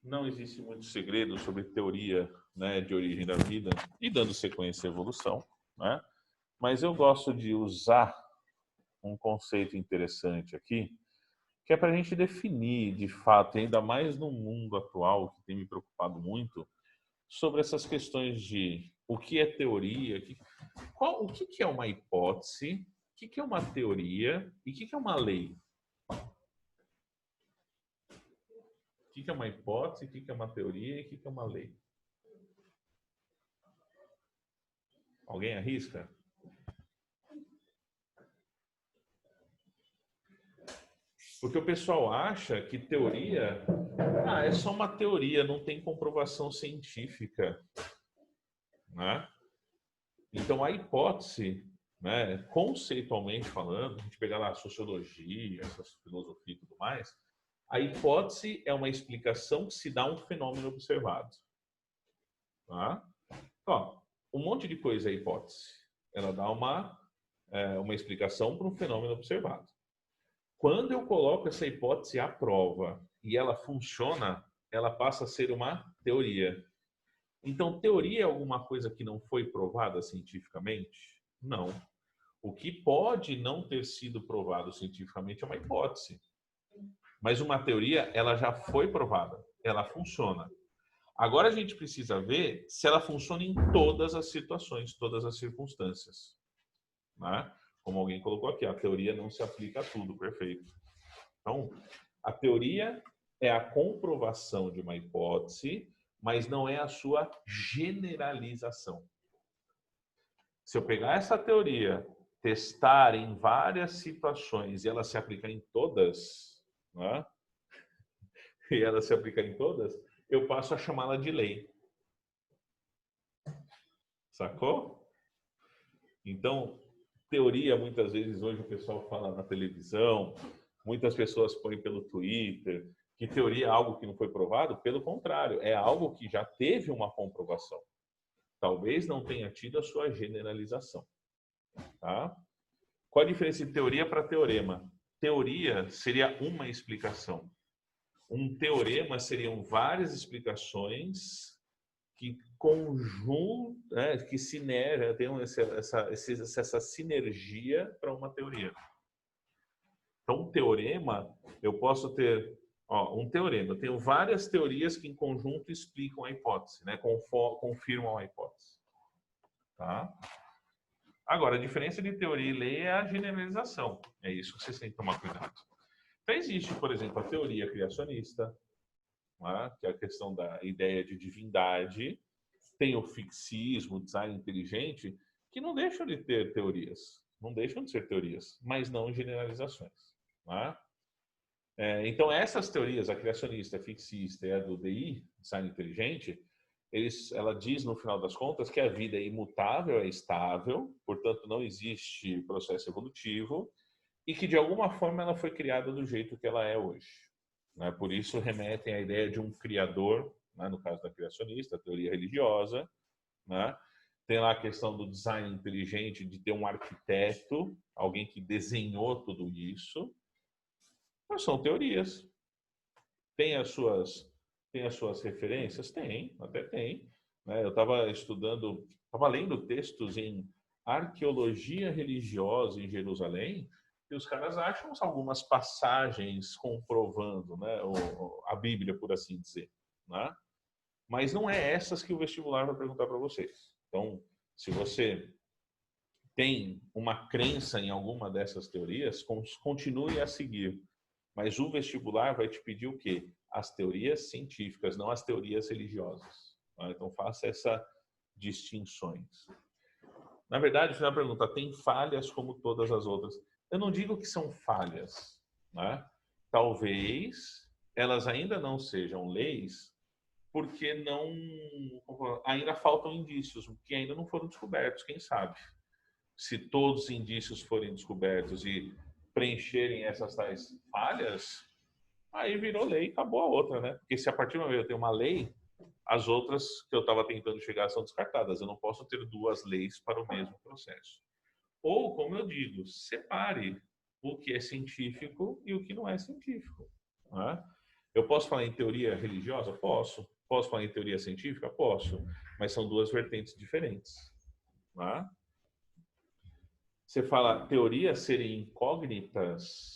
não existe muito segredo sobre teoria, né, de origem da vida e dando sequência à evolução, né? Mas eu gosto de usar um conceito interessante aqui, que é para a gente definir, de fato, e ainda mais no mundo atual, que tem me preocupado muito, sobre essas questões de o que é teoria, o que é uma hipótese, o que é uma teoria e o que é uma lei. O que é uma hipótese, o que é uma teoria e o que é uma lei. Alguém arrisca? Porque o pessoal acha que teoria é só uma teoria, não tem comprovação científica, né? Então a hipótese, né, conceitualmente falando, a gente pegar lá a sociologia, essa filosofia e tudo mais, a hipótese é uma explicação que se dá a um fenômeno observado, tá? Ó, um monte de coisa é hipótese. Ela dá uma explicação para um fenômeno observado. Quando eu coloco essa hipótese à prova e ela funciona, ela passa a ser uma teoria. Então, teoria é alguma coisa que não foi provada cientificamente? Não. O que pode não ter sido provado cientificamente é uma hipótese. Mas uma teoria, ela já foi provada, ela funciona. Agora a gente precisa ver se ela funciona em todas as situações, todas as circunstâncias, né? Como alguém colocou aqui, a teoria não se aplica a tudo, perfeito. Então, a teoria é a comprovação de uma hipótese, mas não é a sua generalização. Se eu pegar essa teoria, testar em várias situações e ela se aplicar em todas, né? E ela se aplicar em todas, eu passo a chamá-la de lei. Sacou? Então, teoria, muitas vezes, hoje o pessoal fala na televisão, muitas pessoas põem pelo Twitter, que teoria é algo que não foi provado. Pelo contrário, é algo que já teve uma comprovação. Talvez não tenha tido a sua generalização. Tá? Qual a diferença de teoria para teorema? Teoria seria uma explicação. Um teorema seriam várias explicações que que sinergia, tem essa sinergia para uma teoria. Então, um teorema, eu posso ter um teorema. Eu tenho várias teorias que em conjunto explicam a hipótese, né? Confirmam a hipótese. Tá? Agora, a diferença de teoria e lei é a generalização. É isso que vocês têm que tomar cuidado. Então, existe, por exemplo, a teoria criacionista, né? Que é a questão da ideia de divindade. Tem o fixismo, o design inteligente, que não deixam de ter teorias. Não deixam de ser teorias, mas não generalizações. Né? Então, essas teorias, a criacionista, a fixista e a do DI, design inteligente, ela diz, no final das contas, que a vida é imutável, é estável, portanto, não existe processo evolutivo, e que, de alguma forma, ela foi criada do jeito que ela é hoje. Né? Por isso, remetem à ideia de um criador, né? No caso da criacionista, a teoria religiosa. Né? Tem lá a questão do design inteligente, de ter um arquiteto, alguém que desenhou tudo isso. Mas são teorias. Tem as suas referências? Tem, até tem. Né? Eu estava lendo textos em arqueologia religiosa em Jerusalém, e os caras acham algumas passagens comprovando, né, a Bíblia, por assim dizer. Né? Mas não é essas que o vestibular vai perguntar para vocês. Então, se você tem uma crença em alguma dessas teorias, continue a seguir. Mas o vestibular vai te pedir o quê? As teorias científicas, não as teorias religiosas. Então, faça essas distinções. Na verdade, a pergunta, tem falhas como todas as outras? Eu não digo que são falhas. Né? Talvez elas ainda não sejam leis, porque ainda faltam indícios, que ainda não foram descobertos, quem sabe? Se todos os indícios forem descobertos e preencherem essas tais falhas, aí virou lei, acabou a outra, né? Porque se a partir do momento eu tenho uma lei, as outras que eu estava tentando chegar são descartadas. Eu não posso ter duas leis para o mesmo processo. Ou, como eu digo, separe o que é científico e o que não é científico. Né? Eu posso falar em teoria religiosa? Posso. Posso falar em teoria científica? Posso. Mas são duas vertentes diferentes. Tá? Você fala teorias serem incógnitas?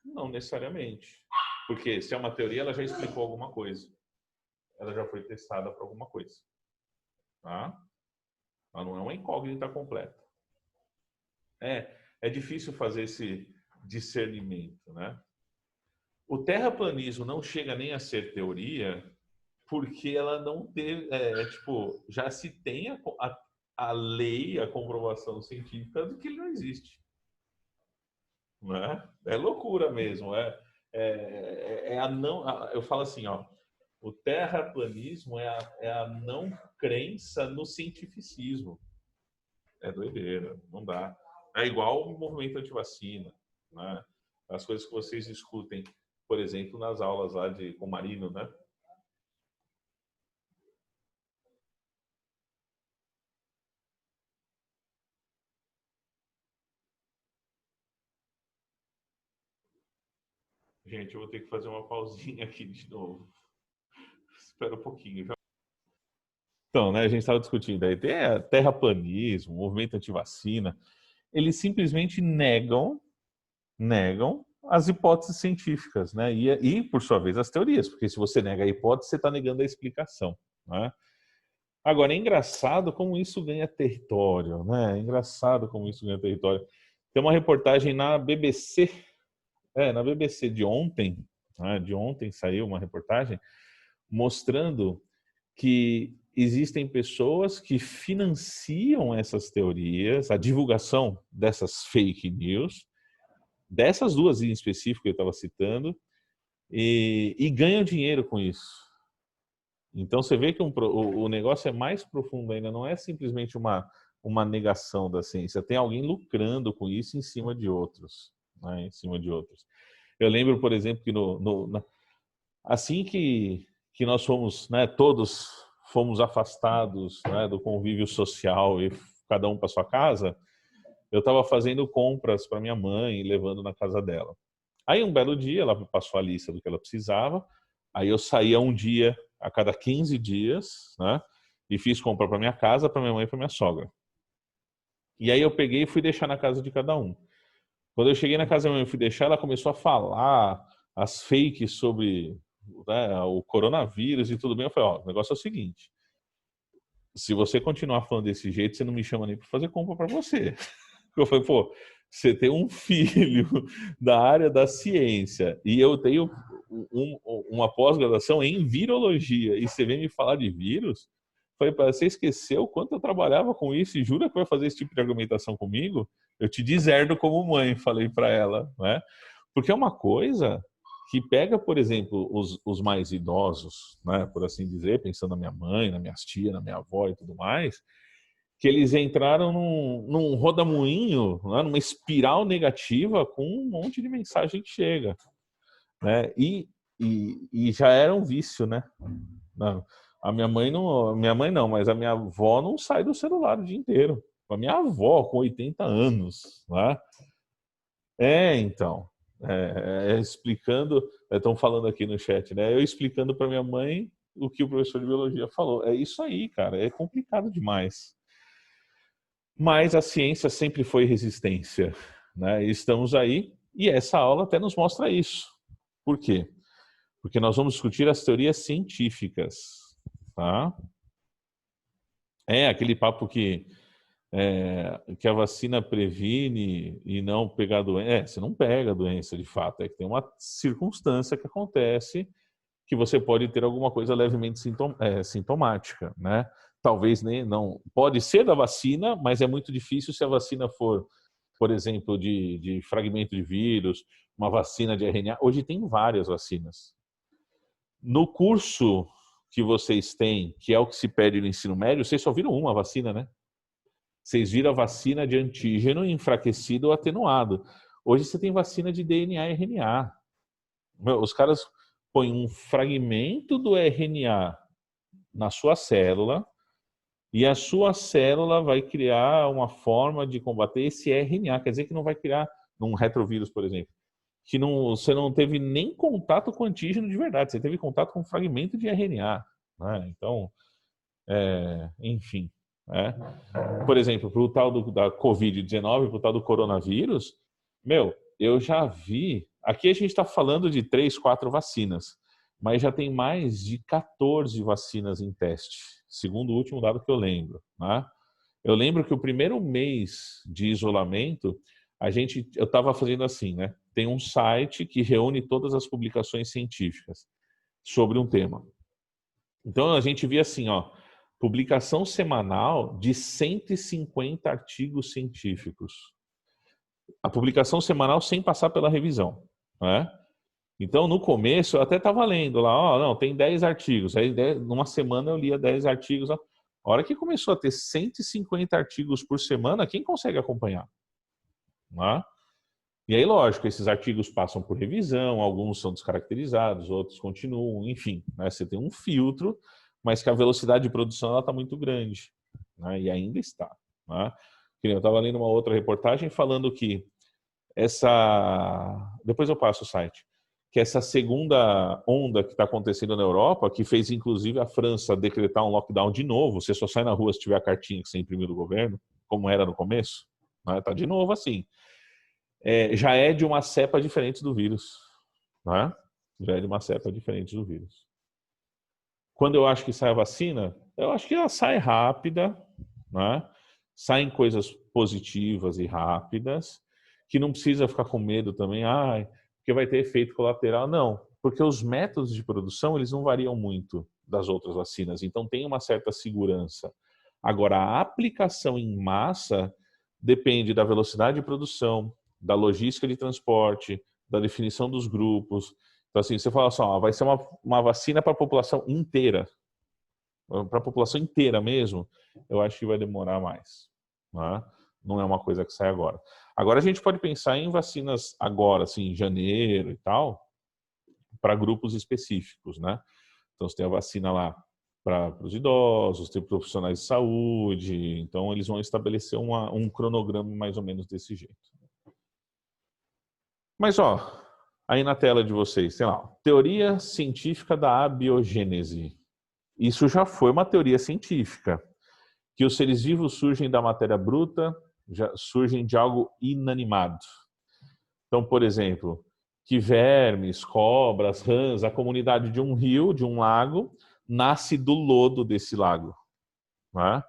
Não necessariamente. Porque se é uma teoria, ela já explicou alguma coisa. Ela já foi testada para alguma coisa. Tá? Ela não é uma incógnita completa. É difícil fazer esse discernimento, né? O terraplanismo não chega nem a ser teoria porque ela não teve, tipo, já se tem a lei, a comprovação científica de que ele não existe. Né? É loucura mesmo. Eu falo assim, ó, o terraplanismo é a não crença no cientificismo. É doideira, não dá. É igual o movimento antivacina, né? As coisas que vocês discutem, por exemplo, nas aulas lá com o Marino, né? Gente, eu vou ter que fazer uma pausinha aqui de novo. Espera um pouquinho. Então, né, a gente estava discutindo aí, tem terraplanismo, movimento antivacina, eles simplesmente negam as hipóteses científicas, né? E, por sua vez, as teorias, porque se você nega a hipótese, você está negando a explicação, né? Agora, é engraçado como isso ganha território, né? É engraçado como isso ganha território. Tem uma reportagem na BBC, na BBC de ontem, né? De ontem saiu uma reportagem mostrando que existem pessoas que financiam essas teorias, a divulgação dessas fake news, dessas duas em específico que eu estava citando, e ganham dinheiro com isso. Então você vê que o negócio é mais profundo ainda, não é simplesmente uma negação da ciência, tem alguém lucrando com isso em cima de outros. Né, em cima de outros. Eu lembro, por exemplo, que assim que nós fomos, né, todos fomos afastados, né, do convívio social e cada um para sua casa, eu estava fazendo compras para minha mãe e levando na casa dela. Aí um belo dia ela me passou a lista do que ela precisava, aí eu saía um dia a cada 15 dias, né, e fiz compra para minha casa, para minha mãe e para minha sogra. E aí eu peguei e fui deixar na casa de cada um. Quando eu cheguei na casa da minha mãe e fui deixar, ela começou a falar as fakes sobre, né, o coronavírus e tudo bem. Eu falei, ó, o negócio é o seguinte, se você continuar falando desse jeito, você não me chama nem para fazer compra para você. Eu falei, pô, você tem um filho da área da ciência e eu tenho uma pós-graduação em virologia e você vem me falar de vírus? Falei, você esqueceu o quanto eu trabalhava com isso e jura que vai fazer esse tipo de argumentação comigo? Eu te deserdo como mãe, falei para ela, né? Porque é uma coisa que pega, por exemplo, os mais idosos, né, por assim dizer, pensando na minha mãe, na minha tia, na minha avó e tudo mais, que eles entraram num rodamuinho, né, numa espiral negativa com um monte de mensagem que chega, né? E já era um vício, né? Não, minha mãe não, mas a minha avó não sai do celular o dia inteiro. A minha avó com 80 anos, né? Então, explicando, estão falando aqui no chat, né? Eu explicando para minha mãe o que o professor de biologia falou. É isso aí, cara, é complicado demais. Mas a ciência sempre foi resistência, né? Estamos aí e essa aula até nos mostra isso. Por quê? Porque nós vamos discutir as teorias científicas, tá? É aquele papo que a vacina previne e não pegar a doença. Você não pega a doença de fato, é que tem uma circunstância que acontece que você pode ter alguma coisa levemente sintomática, né? Talvez nem não pode ser da vacina, mas é muito difícil se a vacina for, por exemplo, de fragmento de vírus, uma vacina de RNA. Hoje tem várias vacinas. No curso que vocês têm, que é o que se pede no ensino médio, vocês só viram uma vacina, né? Vocês viram a vacina de antígeno enfraquecido ou atenuado. Hoje você tem vacina de DNA e RNA. Os caras põem um fragmento do RNA na sua célula e a sua célula vai criar uma forma de combater esse RNA. Quer dizer que não vai criar, num retrovírus, por exemplo, que você não teve nem contato com antígeno de verdade, você teve contato com fragmento de RNA. Né? Então, enfim. Né? Por exemplo, para o tal da Covid-19, para o tal do coronavírus, eu já vi. Aqui a gente está falando de 3, 4 vacinas, mas já tem mais de 14 vacinas em teste, segundo o último dado que eu lembro. Né? Eu lembro que o primeiro mês de isolamento, eu estava fazendo assim, né? Tem um site que reúne todas as publicações científicas sobre um tema. Então a gente via assim, ó, publicação semanal de 150 artigos científicos. A publicação semanal sem passar pela revisão, né? Então, no começo, eu até estava lendo lá, ó, não, tem 10 artigos. Aí, numa semana, eu lia 10 artigos. Ó. A hora que começou a ter 150 artigos por semana, quem consegue acompanhar? Né? E aí, lógico, esses artigos passam por revisão, alguns são descaracterizados, outros continuam, enfim. Né? Você tem um filtro, mas que a velocidade de produção está muito grande. Né? E ainda está. Né? Eu estava lendo uma outra reportagem falando que depois eu passo o site, que essa segunda onda que está acontecendo na Europa, que fez inclusive a França decretar um lockdown de novo, você só sai na rua se tiver a cartinha que você imprimiu do governo, como era no começo, né? Tá de novo assim. Já é de uma cepa diferente do vírus. Né? Já é de uma cepa diferente do vírus. Quando eu acho que sai a vacina, eu acho que ela sai rápida, né? Saem coisas positivas e rápidas, que não precisa ficar com medo também, porque vai ter efeito colateral. Não, porque os métodos de produção eles não variam muito das outras vacinas, então tem uma certa segurança. Agora, a aplicação em massa depende da velocidade de produção, da logística de transporte, da definição dos grupos. Então, assim, você fala assim, vai ser uma vacina para a população inteira. Para a população inteira mesmo, eu acho que vai demorar mais. Né? Não é uma coisa que sai agora. Agora a gente pode pensar em vacinas agora, assim, em janeiro e tal, para grupos específicos, né? Então você tem a vacina lá para os idosos, tem profissionais de saúde, então eles vão estabelecer um cronograma mais ou menos desse jeito. Mas, ó, aí na tela de vocês, tem lá, teoria científica da abiogênese. Isso já foi uma teoria científica, que os seres vivos surgem da matéria bruta, surgem de algo inanimado. Então, por exemplo, que vermes, cobras, rãs, a comunidade de um rio, de um lago, nasce do lodo desse lago. Né?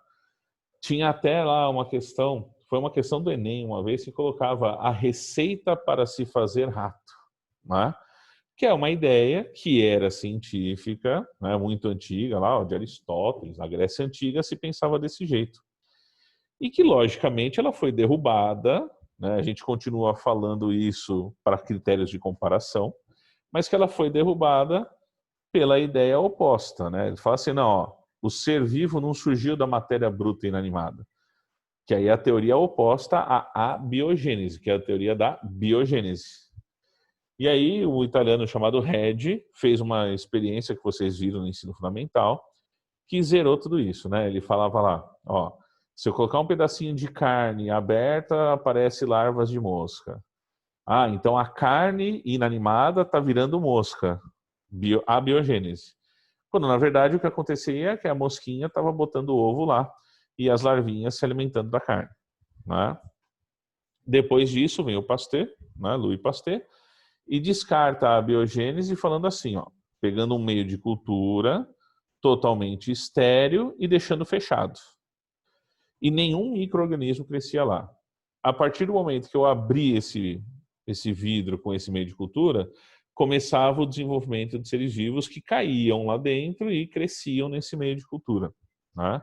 Tinha até lá uma questão, foi uma questão do Enem uma vez, que colocava a receita para se fazer rato. Né? Que é uma ideia que era científica, né, muito antiga, lá de Aristóteles, na Grécia Antiga, se pensava desse jeito. E que, logicamente, ela foi derrubada, né, a gente continua falando isso para critérios de comparação, mas que ela foi derrubada pela ideia oposta. Né? Ele fala assim, não, ó, o ser vivo não surgiu da matéria bruta e inanimada. Que aí é a teoria oposta à abiogênese, que é a teoria da biogênese. E aí o italiano chamado Redi fez uma experiência que vocês viram no ensino fundamental, que zerou tudo isso, né? Ele falava lá, ó, se eu colocar um pedacinho de carne aberta, aparece larvas de mosca. Então a carne inanimada está virando mosca, abiogênese. Quando na verdade o que acontecia é que a mosquinha estava botando o ovo lá e as larvinhas se alimentando da carne. Né? Depois disso vem o Pasteur, né? Louis Pasteur, e descarta a biogênese falando assim, ó, pegando um meio de cultura totalmente estéril e deixando fechado. E nenhum micro-organismo crescia lá. A partir do momento que eu abri esse vidro com esse meio de cultura, começava o desenvolvimento de seres vivos que caíam lá dentro e cresciam nesse meio de cultura. Né?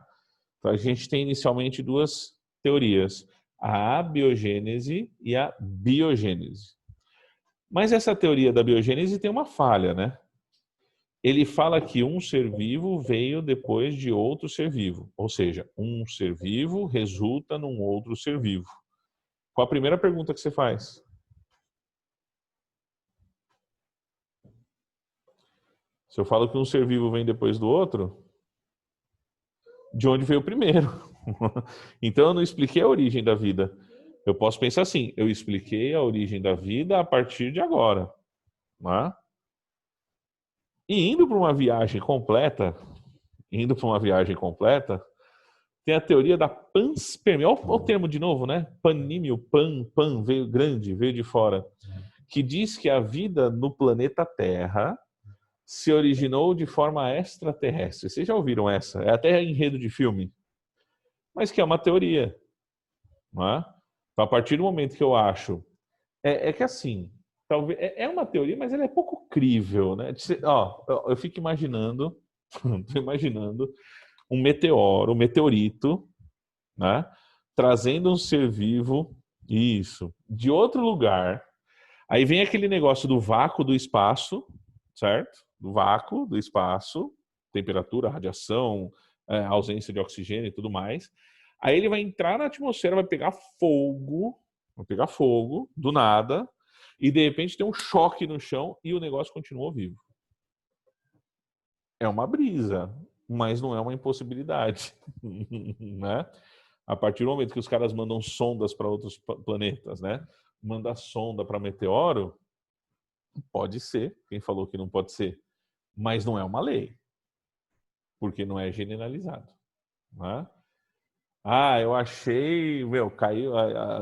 Então a gente tem inicialmente duas teorias, a abiogênese e a biogênese. Mas essa teoria da biogênese tem uma falha, né? Ele fala que um ser vivo veio depois de outro ser vivo. Ou seja, um ser vivo resulta num outro ser vivo. Qual a primeira pergunta que você faz? Se eu falo que um ser vivo vem depois do outro, de onde veio o primeiro? Então eu não expliquei a origem da vida. Eu posso pensar assim, eu expliquei a origem da vida a partir de agora. Né? E indo para uma viagem completa, tem a teoria da panspermia. Olha o termo de novo, né? Panímio, pan veio grande, veio de fora. Que diz que a vida no planeta Terra se originou de forma extraterrestre. Vocês já ouviram essa? É até enredo de filme. Mas que é uma teoria. Não é? Então, a partir do momento que eu acho... É que assim, talvez é uma teoria, mas ela é pouco crível, né? Ó, eu fico imaginando, tô imaginando um meteoro, um meteorito, né? Trazendo um ser vivo, isso, de outro lugar. Aí vem aquele negócio do vácuo do espaço, certo? Do vácuo do espaço, temperatura, radiação, ausência de oxigênio e tudo mais. Aí ele vai entrar na atmosfera, vai pegar fogo do nada, e de repente tem um choque no chão e o negócio continuou vivo. É uma brisa, mas não é uma impossibilidade, né? A partir do momento que os caras mandam sondas para outros planetas, né? Manda sonda para meteoro, pode ser. Quem falou que não pode ser? Mas não é uma lei, porque não é generalizado, né? Ah, eu achei, caiu,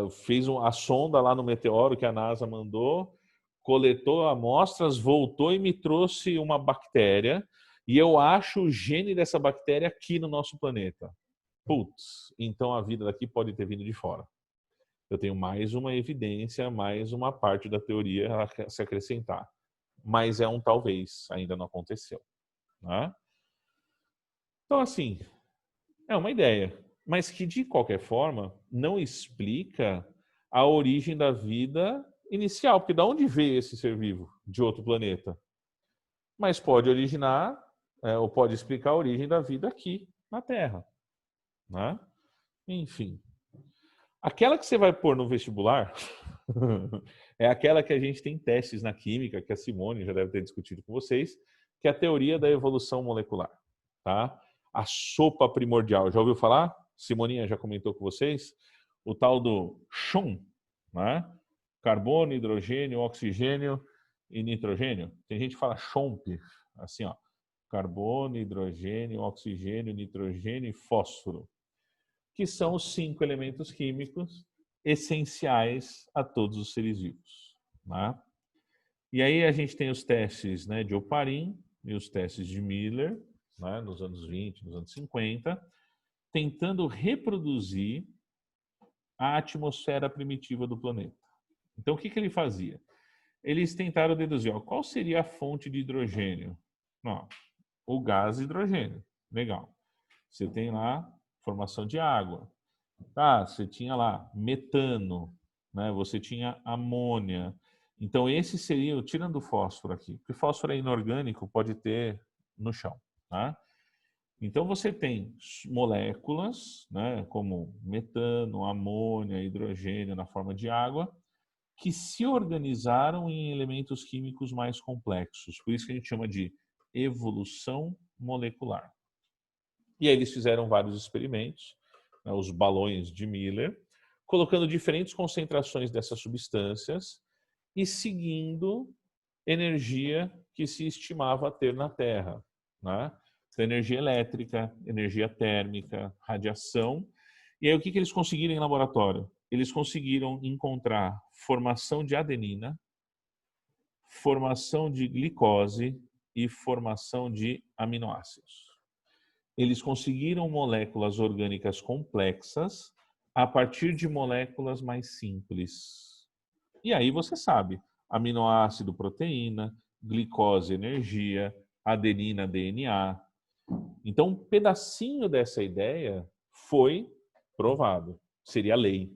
fez a sonda lá no meteoro que a NASA mandou, coletou amostras, voltou e me trouxe uma bactéria, e eu acho o gene dessa bactéria aqui no nosso planeta. Putz, então a vida daqui pode ter vindo de fora. Eu tenho mais uma evidência, mais uma parte da teoria a se acrescentar. Mas é um talvez, ainda não aconteceu. Né? Então, assim, é uma ideia, mas que de qualquer forma não explica a origem da vida inicial, porque de onde veio esse ser vivo de outro planeta? Mas pode originar, ou pode explicar a origem da vida aqui na Terra, né? Enfim, aquela que você vai pôr no vestibular é aquela que a gente tem testes na química, que a Simone já deve ter discutido com vocês, que é a teoria da evolução molecular, tá? A sopa primordial, já ouviu falar? Simoninha já comentou com vocês? O tal do CHUM, né? Carbono, hidrogênio, oxigênio e nitrogênio. Tem gente que fala CHOMP, assim, ó. Carbono, hidrogênio, oxigênio, nitrogênio e fósforo, que são os 5 elementos químicos essenciais a todos os seres vivos. Né? E aí a gente tem os testes, né, de Oparin e os testes de Miller, né, nos anos 20, nos anos 50, tentando reproduzir a atmosfera primitiva do planeta. Então, o que ele fazia? Eles tentaram deduzir, qual seria a fonte de hidrogênio? Não, o gás hidrogênio. Legal. Você tem lá formação de água. Você tinha lá metano, né? Você tinha amônia. Então, esse seria, tirando o fósforo aqui, porque fósforo é inorgânico, pode ter no chão. Tá? Então, você tem moléculas, né, como metano, amônia, hidrogênio na forma de água, que se organizaram em elementos químicos mais complexos. Por isso que a gente chama de evolução molecular. E aí eles fizeram vários experimentos, né, os balões de Miller, colocando diferentes concentrações dessas substâncias e seguindo energia que se estimava ter na Terra. Né? Então, energia elétrica, energia térmica, radiação. E aí o que eles conseguiram em laboratório? Eles conseguiram encontrar formação de adenina, formação de glicose e formação de aminoácidos. Eles conseguiram moléculas orgânicas complexas a partir de moléculas mais simples. E aí você sabe, aminoácido, proteína, glicose, energia, adenina, DNA. Então, um pedacinho dessa ideia foi provado, seria lei.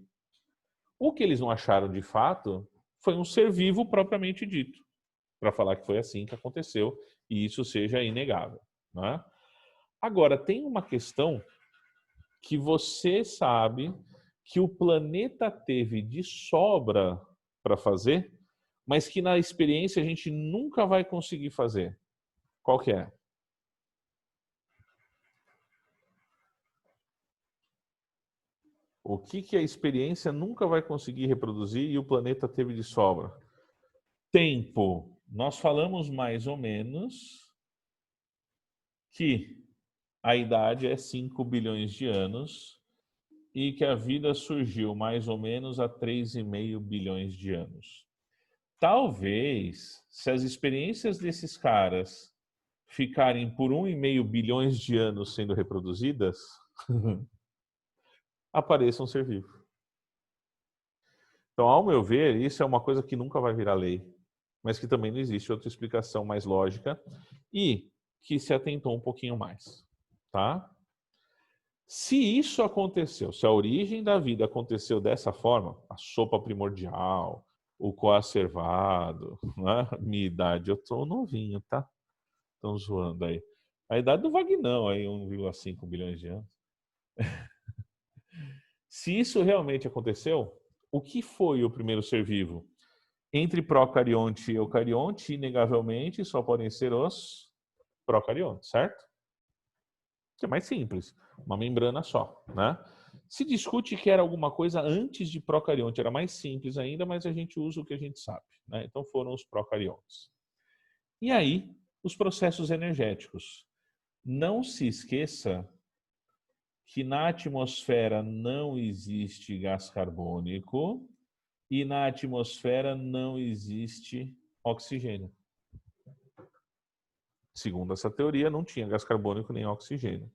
O que eles não acharam de fato foi um ser vivo propriamente dito, para falar que foi assim que aconteceu e isso seja inegável. Né? Agora, tem uma questão que você sabe que o planeta teve de sobra para fazer, mas que na experiência a gente nunca vai conseguir fazer. Qual que é? O que a experiência nunca vai conseguir reproduzir e o planeta teve de sobra? Tempo. Nós falamos mais ou menos que a idade é 5 bilhões de anos e que a vida surgiu mais ou menos há 3,5 bilhões de anos. Talvez, se as experiências desses caras ficarem por 1,5 bilhões de anos sendo reproduzidas, apareça um ser vivo. Então, ao meu ver, isso é uma coisa que nunca vai virar lei, mas que também não existe outra explicação mais lógica e que se atentou um pouquinho mais, tá? Se isso aconteceu, se a origem da vida aconteceu dessa forma, a sopa primordial, o coacervado, né? Minha idade, eu tô novinho, tá? Estão zoando aí. A idade do Vagnão, aí 1,5 bilhões de anos. Se isso realmente aconteceu, o que foi o primeiro ser vivo? Entre procarionte e eucarionte, inegavelmente, só podem ser os procariontes, certo? Que é mais simples, uma membrana só, né? Se discute que era alguma coisa antes de procarionte, era mais simples ainda, mas a gente usa o que a gente sabe, né? Então foram os procariontes. E aí, os processos energéticos. Não se esqueça que na atmosfera não existe gás carbônico e na atmosfera não existe oxigênio. Segundo essa teoria, não tinha gás carbônico nem oxigênio.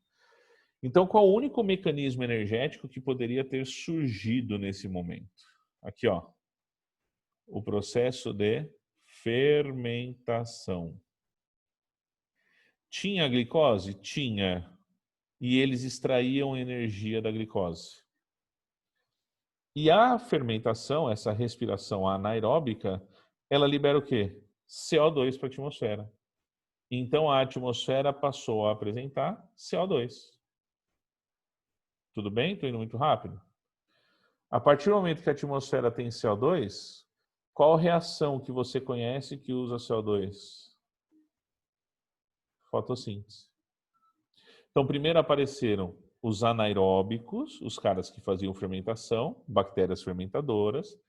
Então, qual o único mecanismo energético que poderia ter surgido nesse momento? Aqui, ó. O processo de fermentação. Tinha glicose? Tinha. E eles extraíam energia da glicose. E a fermentação, essa respiração anaeróbica, ela libera o quê? CO2 para a atmosfera. Então a atmosfera passou a apresentar CO2. Tudo bem? Estou indo muito rápido? A partir do momento que a atmosfera tem CO2, qual reação que você conhece que usa CO2? Fotossíntese. Então primeiro apareceram os anaeróbicos, os caras que faziam fermentação, bactérias fermentadoras.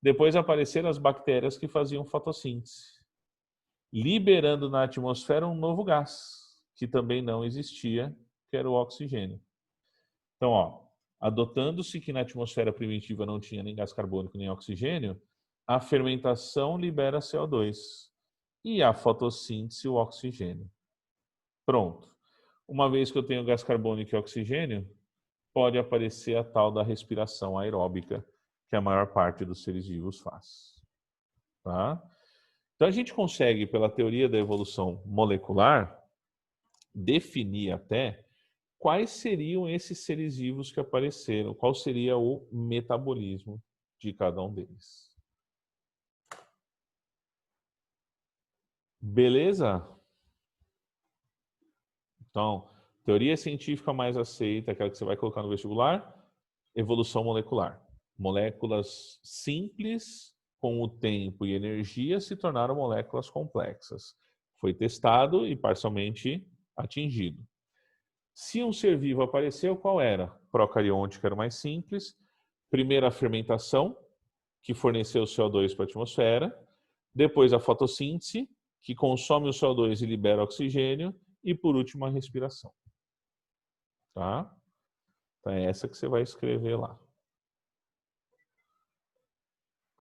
Depois apareceram as bactérias que faziam fotossíntese, liberando na atmosfera um novo gás, que também não existia, que era o oxigênio. Então, ó, adotando-se que na atmosfera primitiva não tinha nem gás carbônico nem oxigênio, a fermentação libera CO2 e a fotossíntese o oxigênio. Pronto. Uma vez que eu tenho gás carbônico e oxigênio, pode aparecer a tal da respiração aeróbica, que a maior parte dos seres vivos faz. Tá? Então a gente consegue, pela teoria da evolução molecular, definir até quais seriam esses seres vivos que apareceram, qual seria o metabolismo de cada um deles. Beleza? Então, teoria científica mais aceita, aquela que você vai colocar no vestibular, evolução molecular. Moléculas simples, com o tempo e energia, se tornaram moléculas complexas. Foi testado e parcialmente atingido. Se um ser vivo apareceu, qual era? Procarionte, que era o mais simples. Primeiro a fermentação, que forneceu CO2 para a atmosfera. Depois a fotossíntese, que consome o CO2 e libera oxigênio. E por último a respiração. Tá? Então é essa que você vai escrever lá.